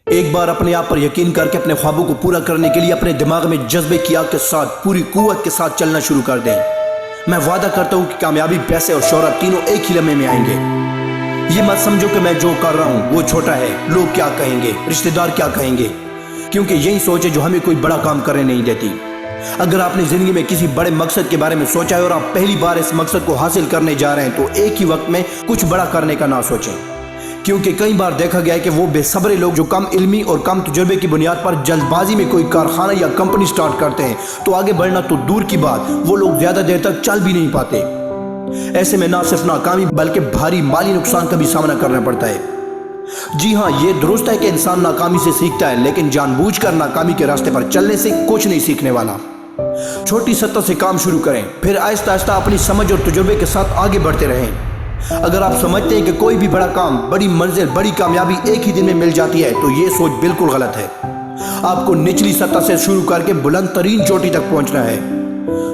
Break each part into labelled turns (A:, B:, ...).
A: एक बार अपने आप पर यकीन करके अपने ख्वाबों को पूरा करने के लिए अपने दिमाग में जज्बे की आग के साथ पूरी कुव्वत के साथ चलना शुरू कर दें। मैं वादा करता हूं कि कामयाबी, पैसे और शोहरत तीनों एक ही लम्हे में आएंगे। ये मत समझो कि मैं जो कर रहा हूं वो छोटा है, लोग क्या कहेंगे, रिश्तेदार क्या कहेंगे, क्योंकि यही सोच है जो हमें कोई बड़ा काम करने नहीं देती। अगर आपने जिंदगी में किसी बड़े मकसद के बारे में सोचा है और आप पहली बार इस मकसद को हासिल करने जा रहे हैं तो एक ही वक्त में कुछ बड़ा करने का ना सोचें, क्योंकि कई बार देखा गया है कि वो बेसब्रे लोग जो कम इल्मी और कम तजुर्बे की बुनियाद पर जल्दबाजी में कोई कारखाना या कंपनी स्टार्ट करते हैं तो आगे बढ़ना तो दूर की बात, वो लोग ज्यादा देर तक चल भी नहीं पाते। ऐसे में ना सिर्फ नाकामी बल्कि भारी माली नुकसान का भी सामना करना पड़ता है। जी हाँ, ये दुरुस्त है कि इंसान नाकामी से सीखता है, लेकिन जानबूझकर नाकामी के रास्ते पर चलने से कुछ नहीं सीखने वाला। छोटी सतह से काम शुरू करें, फिर आहिस्ता आहिस्ता अपनी समझ और तजुर्बे के साथ आगे बढ़ते रहें। अगर आप समझते हैं कि कोई भी बड़ा काम, बड़ी मंजिल, बड़ी कामयाबी एक ही दिन में मिल जाती है तो ये सोच बिल्कुल गलत है। आपको निचली सतह से शुरू करके बुलंद तरीन चोटी तक पहुंचना है।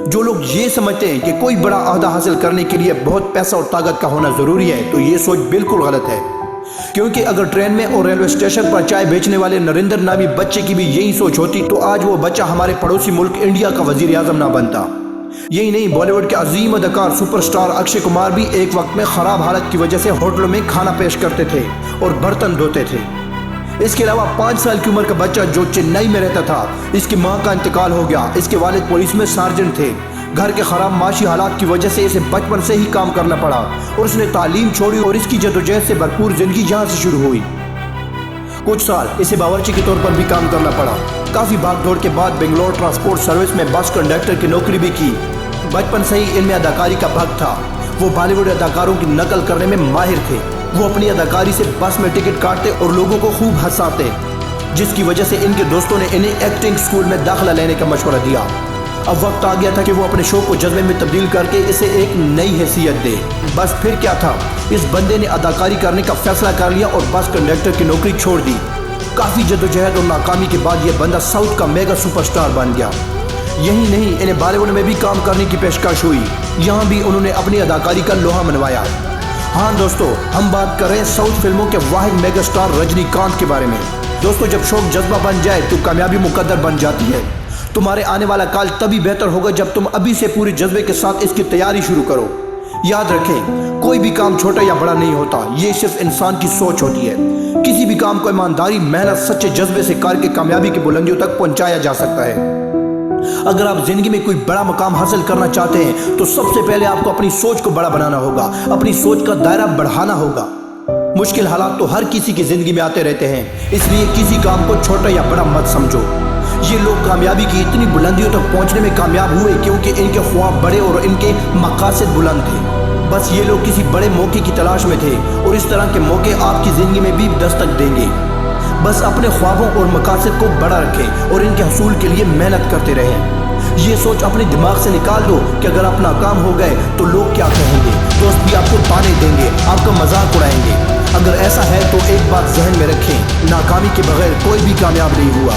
A: जो लोग ये समझते हैं कि कोई बड़ा अहदा हासिल करने के लिए बहुत पैसा और ताकत का होना जरूरी है तो ये सोच बिल्कुल गलत है, क्योंकि अगर ट्रेन में और रेलवे स्टेशन पर चाय बेचने वाले नरेंद्र नामी बच्चे की भी यही सोच होती तो आज वो बच्चा हमारे पड़ोसी मुल्क इंडिया का वजीर आजम ना बनता। यही नहीं, बॉलीवुड के अजीम अदाकार सुपरस्टार अक्षय कुमार भी एक वक्त में खराब हालत की वजह से होटलों में खाना पेश करते थे और बर्तन धोते थे। इसके अलावा 5 साल की उम्र का बच्चा जो चेन्नई में रहता था, इसकी मां का इंतकाल हो गया। इसके वालिद पुलिस में सार्जेंट थे। घर के खराब माशी हालात की वजह से इसे बचपन से ही काम करना पड़ा और उसने तालीम छोड़ी और इसकी जद्दोजहद से भरपूर जिंदगी यहाँ से शुरू हुई। कुछ साल इसे बावर्ची के तौर पर भी काम करना पड़ा। काफी भागदौड़ के बाद बेंगलोर ट्रांसपोर्ट सर्विस में बस कंडक्टर की नौकरी भी की। बचपन से ही इनमें अदाकारी का भक्त था। वो बॉलीवुड अदाकारों की नकल करने में माहिर थे। वो अपनी अदाकारी से बस में टिकट काटते और लोगों को खूब हंसाते, जिसकी वजह से इनके दोस्तों ने इन्हें एक्टिंग स्कूल में दाखिला लेने का मशवरा दिया। अब वक्त आ गया था कि वो अपने शौक को जज्बे में तब्दील करके इसे एक नई हैसियत दे। बस फिर क्या था, इस बंदे ने अदाकारी करने का फैसला कर लिया और बस कंडक्टर की नौकरी छोड़ दी। काफी जद्दोजहद और नाकामी के बाद यह बंदा साउथ का मेगा सुपरस्टार बन गया। यही नहीं, इन्हें बॉलीवुड में भी काम करने की पेशकश हुई। यहाँ भी उन्होंने अपनी अदाकारी का लोहा मनवाया। हाँ दोस्तों, हम बात कर रहे हैं साउथ फिल्मों के वाहिद मेगा स्टार रजनीकांत के बारे में। दोस्तों, जब शौक जज्बा बन जाए तो कामयाबी मुकद्दर बन जाती है। तुम्हारे आने वाला काल तभी बेहतर होगा जब तुम अभी से पूरे जज्बे के साथ इसकी तैयारी शुरू करो। याद रखें, कोई भी काम छोटा या बड़ा नहीं होता, ये सिर्फ इंसान की सोच होती है। किसी भी काम को ईमानदारी, मेहनत, सच्चे जज्बे से करके कामयाबी की बुलंदियों तक पहुंचाया जा सकता है। अगर आप जिंदगी में कोई बड़ा मुकाम हासिल करना चाहते हैं तो सबसे पहले आपको अपनी सोच को बड़ा बनाना होगा, अपनी सोच का दायरा बढ़ाना होगा। मुश्किल हालात तो हर किसी की जिंदगी में आते रहते हैं, इसलिए किसी काम को छोटा या बड़ा मत समझो। ये लोग कामयाबी की इतनी बुलंदियों तक पहुंचने में कामयाब हुए क्योंकि इनके ख्वाब बड़े और इनके मकासद बुलंद थे। बस ये लोग किसी बड़े मौके की तलाश में थे और इस तरह के मौके आपकी जिंदगी में भी दस्तक देंगे। बस अपने ख्वाबों और मकासद को बड़ा रखें और इनके हसूल के लिए मेहनत करते रहें। ये सोच अपने दिमाग से निकाल दो कि अगर आप नाकाम हो गए तो लोग क्या कहेंगे। दोस्त भी आपको ताने देंगे, आपका मजाक उड़ाएंगे। अगर ऐसा है तो एक बात जहन में रखें, नाकामी के बगैर कोई भी कामयाब नहीं हुआ।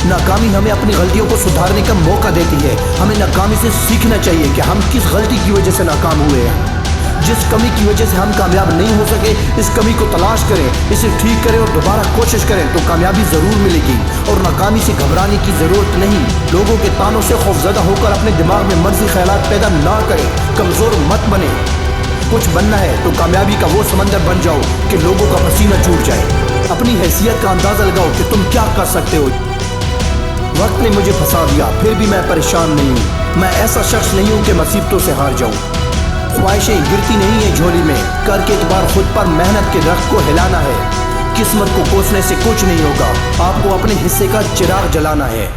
A: नाकामी हमें अपनी गलतियों को सुधारने का मौका देती है। हमें नाकामी से सीखना चाहिए कि हम किस गलती की वजह से नाकाम हुए हैं। जिस कमी की वजह से हम कामयाब नहीं हो सके, इस कमी को तलाश करें, इसे ठीक करें और दोबारा कोशिश करें तो कामयाबी जरूर मिलेगी। और नाकामी से घबराने की जरूरत नहीं। लोगों के तानों से खौफजदा होकर अपने दिमाग में मर्जी ख्यालात पैदा ना करें। कमजोर मत बने। कुछ बनना है तो कामयाबी का वो समंदर बन जाओ कि लोगों का पसीना छूट जाए। अपनी हैसियत का अंदाजा लगाओ कि तुम क्या कर सकते हो। वक्त ने मुझे फंसा दिया, फिर भी मैं परेशान नहीं हूँ। मैं ऐसा शख्स नहीं हूँ कि मुसीबतों से हार जाऊँ। ख्वाहिशें गिरती नहीं है झोली में, करके एतबार खुद पर मेहनत के रख को हिलाना है। किस्मत को कोसने से कुछ नहीं होगा, आपको अपने हिस्से का चिराग जलाना है।